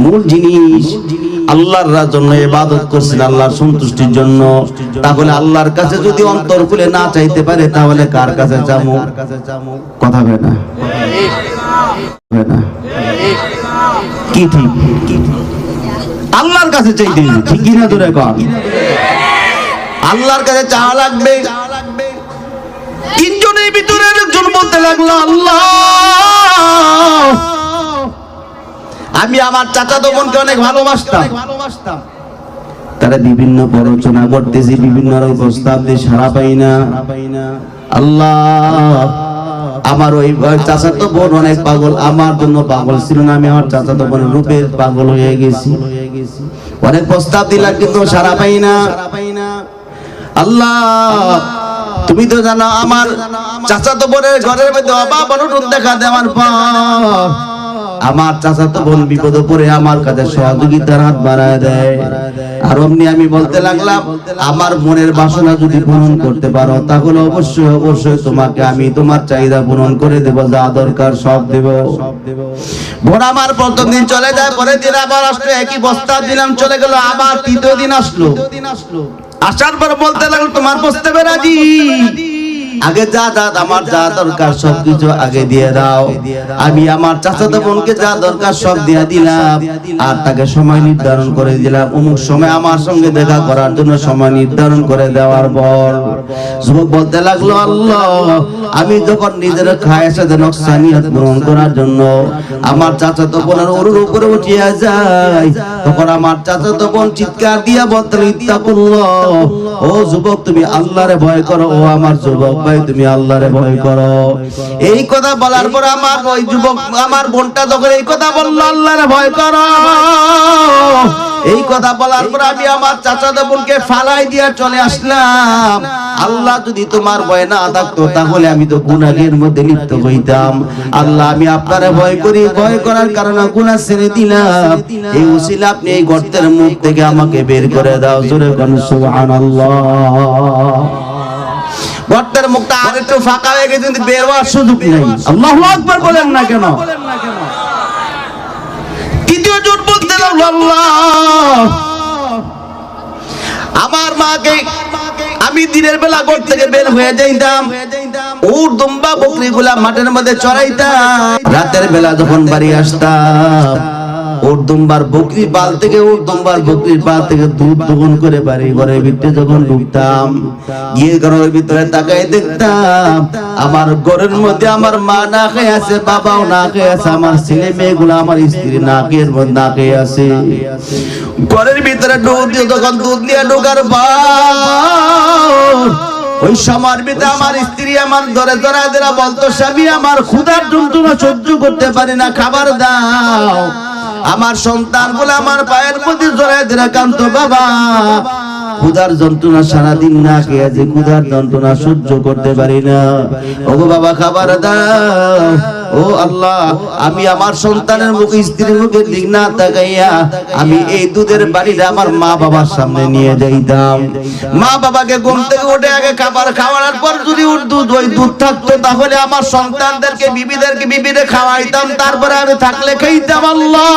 মূল জিনিস। আল্লাহর জন্য ইবাদত করছেন আল্লাহর সন্তুষ্টির জন্য, তাহলে আল্লাহর কাছে যদি অন্তর খুলে না চাইতে পারে তাহলে কার কাছে যাবো? কথা হয় না, কি ঠিক? আল্লাহর কাছে চাইতে ঠিক কিনা দূরে কর। আল্লাহর কাছে চাওয়া লাগবে। তিনজনের ভিতরে একজন বলতে লাগলো, আল্লাহ আমি আমার চাচাতো বোনকে অনেক ভালোবাসতাম, তারা বিভিন্ন প্ররোচনা করতেছি, বিভিন্ন প্রস্তাব দিয়ে সাড়া পাই না। আল্লাহ আমার ওই চাচাতো বোন অনেক পাগল, আমার জন্য পাগল ছিল না, আমি আমার চাচাতো বোনের রূপে পাগল হয়ে গেছি। অনেক প্রস্তাব দিলাম কিন্তু সাড়া পাই না। আল্লাহ তুমি তো জানো আমার চাচাতো বোনের ঘরের মধ্যে অভাব অনটন দেখা দেওয়ার পর আমার চাচাতো বোন বিপদে পড়ে আমার কাছে সহযোগিতার হাত বাড়ায় দেয়। আর অমনি আমি বলতে লাগলাম, আমার মনের বাসনা যদি পূরণ করতে পারো তাহলে অবশ্যই অবশ্যই তোমাকে আমি তোমার চাহিদা পূরণ করে দেব, যা দরকার সব দেব। বোন আমার প্রথম দিন চলে যায়, পরের দিন আবার আসলো, একই প্রস্তাব দিলাম, চলে গেল। আবার তৃতীয় দিন আসলো, আসার পর বলতে লাগলো তোমার প্রস্তাবে রাজি, আগে যা যা আমার যা দরকার সবকিছু আগে দিয়ে দাও। আমি আমার চাচাতো বোনকে যা দরকার সব দিয়ে দিলাম, আর তাকে সময় নির্ধারণ করে দিলাম, অমুক সময় আমার সঙ্গে দেখা করার জন্য সময় নির্ধারণ করে দেওয়ার পর যুবক বলতে লাগলো, আল্লাহ আমি যখন নিজের খায়েশাতে নকশানিয়াত পূরণ করার জন্য আমার চাচাতো বোনের ওর উপরে উঠিয়া যায়, তখন আমার চাচাতো বোন চিৎকার দিয়া বলতে ইত্তাকুল্লাহ, ও যুবক তুমি আল্লাহরে ভয় করো, ও আমার যুবক ভাই তুমি আল্লাহরে ভয় করো। এই কথা বলার পর আমার ওই যুবক আমার বোনটা যখন এই কথা বললো আল্লাহরে ভয় করো, এই কথা বলার পর আমি আমার চাচাতো বোনকে ফালাই দিয়া চলে আসলাম। আল্লাহ যদি তোমার ভয় না থাকতো তাহলে আমি তো গুনাহের মধ্যে লিপ্ত হইতাম। আল্লাহ আমি আপনারে ভয় করি, ভয় করার কারণে গুনাহ ছেড়ে দিলাম, এই উসিলা আপনি এই গর্তের মুখ থেকে আমাকে বের করে দাও। জোরে কোন সুবহানাল্লাহ। গর্তের মুখটা আর একটু ফাঁকা হয়ে গেছে, কিন্তু বের হওয়ার সুযোগ নেই। আল্লাহু আকবার বলেন না কেন? তৃতীয় জন বলতে লাগলো, আল্লাহ আমার মাকে আমি দিনের বেলা ঘর থেকে বের হয়ে যাইতাম, উট দুম্বা বকরিগুলা মাঠের মধ্যে চড়াইতাম, রাতের বেলা যখন বাড়ি আসতাম উট দুম্বার বকরির পাল থেকে দুধ দহন করে বাড়ি ঘরের ভিতরে যখন ঢুকতাম, গিয়ে ঘরের ভিতরে তাকাই দেখতাম আমার ঘরের মধ্যে আমার মা না খেয়ে আছে, বাবাও না খেয়ে আছে, আমার ছেলে মেয়েগুলো আমার স্ত্রী না খেয়ে আছে। ঘরের ভিতরে যখন দুধ দিয়ে ঢোকার পর ওই সময়ের ভিতরে আমার স্ত্রী আমার ধরে ধরা বলতো, স্বামী আমার ক্ষুধার যন্ত্রণা সহ্য করতে পারি না, খাবার দাও। আমার সন্তান বলে আমার পায়ের মধ্যে জড়ায় ধরে কাঁদতো, বাবা ক্ষুধার যন্ত্রণা সারাদিন না খেয়ে যে ক্ষুধার যন্ত্রণা সহ্য করতে পারি না, ওগো বাবা খাবার দাও। ও আল্লাহ আমি আমার সন্তানের মুখে স্ত্রীর মুখের দিক না তাকাইয়া আমি এই দুধের বাড়িটা আমার মা বাবার সামনে নিয়ে যাইতাম। মা বাবাকে ঘুম থেকে উঠে আগে খাবার খাওয়ানোর পর যদি ওই দুধ থাকতো তাহলে আমার সন্তানদেরকে বিবিরে খাওয়াইতাম, তারপরে আমি থাকলে খাইতাম। আল্লাহ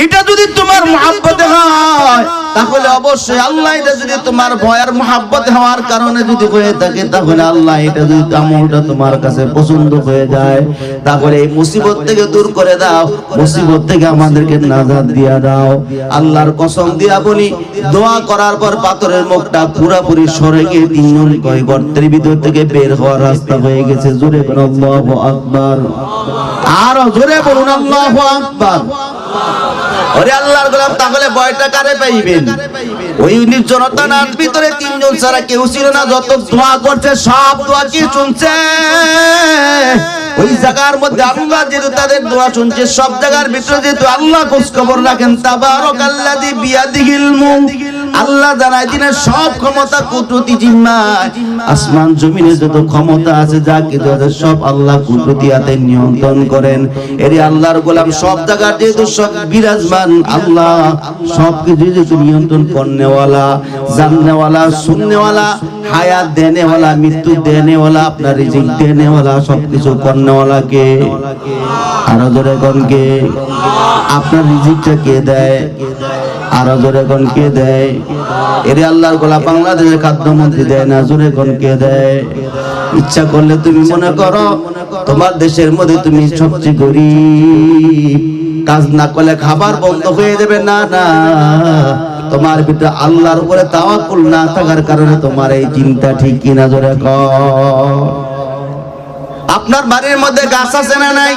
এটা যদি তোমার মহব্বতে হয় তাহলে অবশ্যই আল্লাহ, এটা যদি তোমার ভয়ের মহব্বত হওয়ার কারণে যদি হয়ে থাকে তাহলে আল্লাহ এটা যদি আমলটা তোমার কাছে পছন্দ হয়ে যায় তাহলে এই মুসিবত থেকে দূর করে দাও, মুসিবত থেকে আমাদেরকে নাজাত দিয়া দাও। আল্লাহর কসম দিয়া বলি, দোয়া করার পর পাথরের মুখটা পুরোপুরি সরে গিয়ে তিনজন গর্তের ভিতর থেকে বের হওয়ার রাস্তা হয়ে গেছে। জোরে বলুন আল্লাহু আকবার, আরো জোরে বলুন আল্লাহু আকবার। ওরে আল্লাহর গোলাম, তাহলে ভয়টা কারে পাইবেন? ওই নির্জনতার ভিতরে তিনজন ছাড়া কেউ ছিল না, যত দোয়া করছে সব দোয়া কি শুনছে? ওই জায়গার মধ্যে আল্লাহ যেহেতু তাদের দোয়া শুনছে, সব জায়গার ভিতরে যেহেতু আল্লাহ খোঁজ খবর রাখেন, তাবারাকাল্লাযী বিয়াদিহিল মুলক আল্লাহ জানাই দিনের সব ক্ষমতা কুদরতি জিম্মায়। আসমান জমিনে যত ক্ষমতা আছে যা কিছু আছে সব আল্লাহ কুদরতি হাতে নিয়ন্ত্রণ করেন। এর আল্লাহর গোলাম সব জায়গায় যেহেতু সব বিরাজমান আল্লাহ সব কিছু যেহেতু নিয়ন্ত্রণ করনেওয়ালা, জাননেওয়ালা, শুননেওয়ালা, হায়াত দেনেওয়ালা, মৃত্যু দেনেওয়ালা, আপনার রিজিক দেনেওয়ালা, সবকিছু করনেওয়ালা কে? আরো জোরে কোন কে? আপনার রিজিকটা কে দেয়? আরো জোরে কোন কে দেয়? এরে আল্লাহর গোলাম বাংলাদেশের খাদ্যমন্ত্রী দেয় না, জোরে কোন কে দেয়? ইচ্ছা করলে তুমি মনে করো তোমার দেশের মধ্যে তুমি সবচেয়ে গরিব, কাজ না করলে খাবার বন্ধ হয়ে যাবে, না না, তোমার ভিতরে আল্লাহর উপরে তাওয়াক্কুল না থাকার কারণে তোমার এই চিন্তা, ঠিক কিনা জোরে কর। আপনার বাড়ির মধ্যে গাছ আছে না নাই?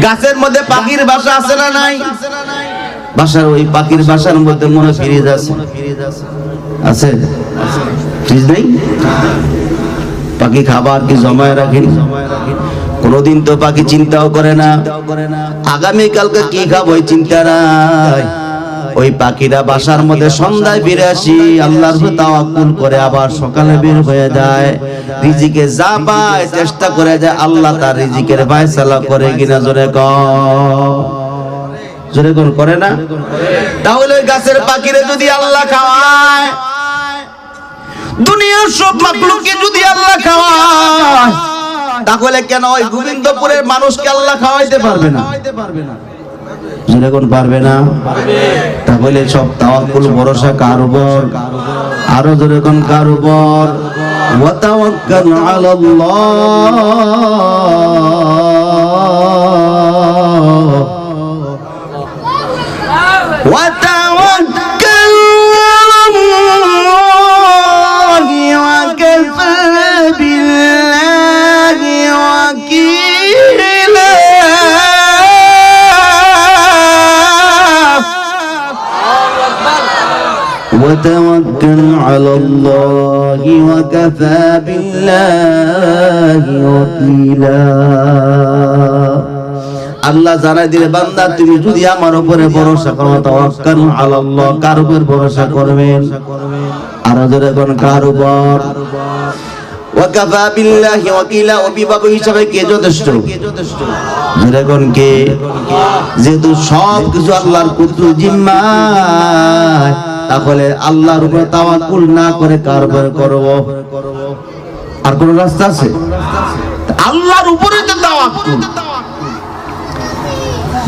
গাছের মধ্যে পাখির বাসা আছে না নাই? বাসার ওই পাখির বাসার মধ্যে মনে ফ্রিজ আছে, আছে? ফ্রিজ নেই? পাখি খাবার কি জমায় রাখেনি? কোনদিন তো পাখি চিন্তাও করে না আগামী কালকে কি খাবো, ওই চিন্তা নাই। ওই পাখিরা বাসার মধ্যে সন্ধ্যায় ফিরে আসি আল্লাহর উপর তাওয়াক্কুল করে আবার সকালে বের হয়ে যায়, রিজিকে যা পায় চেষ্টা করে যায় আল্লাহ তার রিজিকের ফয়সালা করে কিনা জোরে কর। জোরে কোন করে না? তাহলে ওই গাছের পাখিরে যদি আল্লাহ খাওয়ায়, দুনিয়ার সব মাখলুককে যদি আল্লাহ খাওয়ায়, তাহলে কেন ওই গোবিন্দপুরের মানুষকে আল্লাহ খাওয়াইতে পারবে না? জোরে কোন পারবে না? তাহলে সব তাওয়াক্কুল ভরসা কার উপর? আরো জোরে কোন কার উপর? ওয়া তাওয়াক্কাল আলাল্লাহ, ওয়া তাওয়াক্কাল আলাল্লাহি ওয়া কাফা বিল্লাহি ওয়াকিলা। وتوكل على الله وكفى بالله وكيلا। আল্লাহ জানাই দিলে বান্দা তুমি যদি আমার উপরে ভরসা করো, তাওয়াক্কাল আলাল্লাহ, কার উপর ভরসা করবেন? আর জোরে কোন কার উপর? ওয়াকাফা বিল্লাহি ওয়াকিলা, অভিভাবক হিসাবে কে যথেষ্ট? জোরে কোন কে? যেহেতু সব কিছু আল্লাহর কুদরত জিম্মায়, তাহলে আল্লাহর উপর তাওয়াক্কুল না করে কার উপর করব? আর কোন রাস্তা আছে? আল্লাহর উপরে তো তাওয়াক্কুল।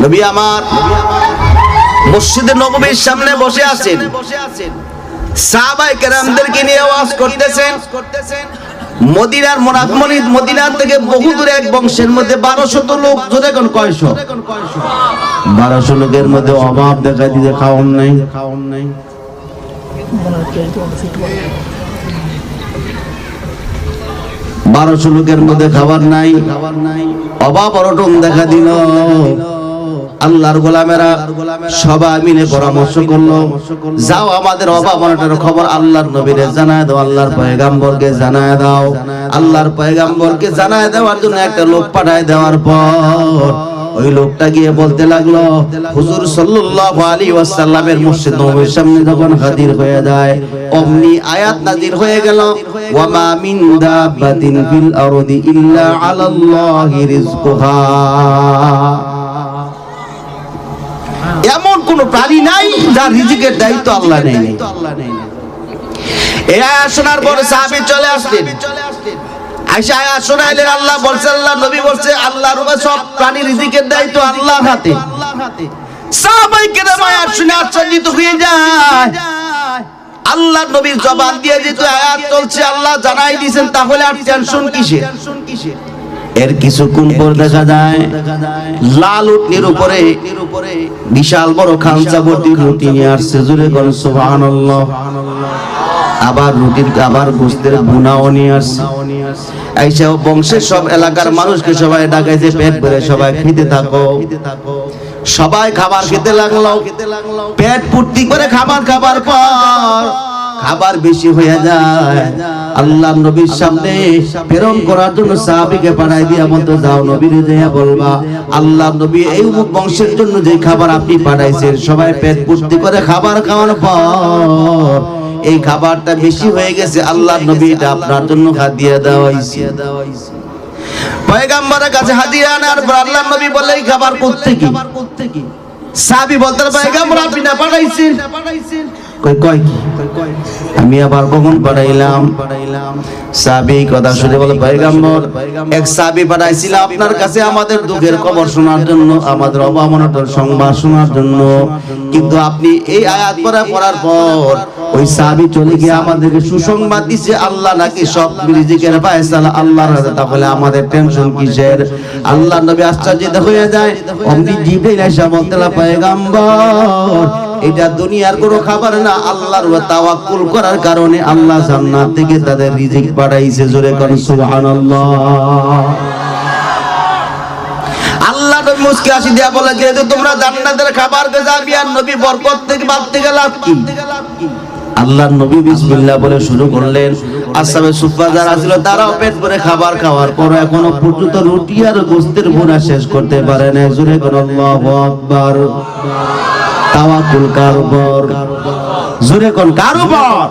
নবী আমার মসজিদে নববীর সামনে বসে আছেন, সাহাবায়ে কেরামদেরকে নিয়ে ওয়াজ করতেছেন। মদিনার মদিনা থেকে বহু দূরে এক বংশের মধ্যে 1200 লোক, জোরে কোন কয়শো? 1200 লোকের মধ্যে অভাব দেখা দিতে খাওয়ান নাই। 1200 লোকের মধ্যে খাবার নাই, অভাব অনটন দেখা দিল। আল্লাহর গোলামেরা সবাই মিলে পরামর্শ করলো, যাও আমাদের অভাব অনটনের খবর আল্লাহর নবীরে জানায় দাও, আল্লাহর পয়গাম্বরকে জানায় দাও। আল্লাহর পয়গাম্বরকে জানায় দেওয়ার জন্য একটা লোক পাঠায় দেওয়ার পর ওই লোকটা গিয়ে বলতে লাগলো, হুজুর সাল্লাল্লাহু আলাইহি ওয়াসাল্লামের মসজিদ নববীর সামনে যখন হাজির হয়ে যায়, অমনি আয়াত নাযিল হয়ে গেল, ওয়া মা মিন দাব্বাতিন ফিল আরদি ইল্লা আলাল্লাহি রিজকুহা। এমন কোন প্রাণী নাই যার রিজিকের দায়িত্ব আল্লাহ নেই। এই আয়াত শোনার পর সাহাবী চলে আসলেন, আয়েশা আয়াত শোনাইলেন, আল্লাহ বলছে, আল্লাহ নবী বলছে, আল্লাহর উপর সব প্রাণী রিজিকের দায়িত্ব আল্লাহর হাতে। সাহাবায়ে কেরাম আয়াত শুনে আশ্চর্যিত হয়ে যায়। আল্লাহ নবীর জবান দিয়ে যেহেতু আয়াত চলছে, আল্লাহ জানাই দিয়েছেন, তাহলে আর টেনশন কিসের? এর কিছুক্ষণ পর দেখা যায় লাল উটনির উপরে বিশাল বড় খামচা ভর্তি রুটি নিয়ে আসছে, জোরে বলেন সুবহানাল্লাহ। আবার রুটির আবার গোশতের ভুনাও নিয়ে আসছে। আয়েশা বংশের সব এলাকার মানুষকে সবাই ডাকাইছে, পেট ভরে সবাই খেতে থাকো। সবাই খাবার খেতে লাগলো, পেট পূর্তি করে খাবার খাবার পর খাবার বেশি হয়ে যায়, আল্লাহ নবীর সামনে প্রেরণ করার জন্য সাহাবীকে পাঠাই দিয়া বলতো, যাও নবীরে যাইয়া বলবা আল্লাহ নবী এই অমুক বংশের জন্য যে খাবার আপনি পাঠাইছেন সবাই পেট পূর্তি করে খাবার খাওয়ার পর এই খাবারটা বেশি হয়ে গেছে, আল্লাহ নবী এটা আপনার জন্য হাদিয়া দেওয়া হইছে। পয়গম্বরের কাছে হাদিয়া আনার পর আল্লাহ নবী বলে এই খাবার কোত্থেকে? সাহাবী বলতে, পয়গম্বর আপনি না পাঠাইছেন? কয় কি? আমি আবার কখন পাঠাইলাম? সাহাবী কথা শুনে বলে, পয়গম্বর এক সাহাবী পাঠাইছিল আপনার কাছে আমাদের দুঃখের খবর শোনার জন্য, আমাদের অবমাননার সংবাদ শোনার জন্য, কিন্তু আপনি এই আয়াত পড়ার পর ওই সাহাবী চলে গিয়ে আমাদেরকে সুসংবাদ দিছে আল্লাহ নাকি সব রিজিকের ফয়সালা আল্লাহর হাতে, তাহলে আমাদের টেনশন কিসের? আল্লাহ নবী আশ্চর্যিত হয়ে যায়। অমনি জিবরাইল এসে বলতেন, পয়গম্বর এটা দুনিয়ার কোনো খাবার না, আল্লাহর তাওয়াক্কুল করার কারণে আল্লাহ জান্নাত থেকে তাদের রিজিক পাঠাইছে। জোরে কোন সুবহানাল্লাহ। আল্লাহ নবী মুস্কি হাসি দিয়া বলে, যেহেতু তোমরা জান্নাতের খাবার যাবি আর নবী বরকত থেকে ভাবতে গেলে লাভ কি? আল্লাহ নবী বিসমিল্লাহ বলে শুরু করলেন। আসহাবে সুফফা যারা ছিল তারাও পেট ভরে খাবার খাওয়ার পর এখনো পর্যন্ত রুটি আর গোশতের ভুনা শেষ করতে পারে না। জোরে কোন আল্লাহু আকবার। তাওয়াক্কুল কার উপর? জোরে কোন কার উপর?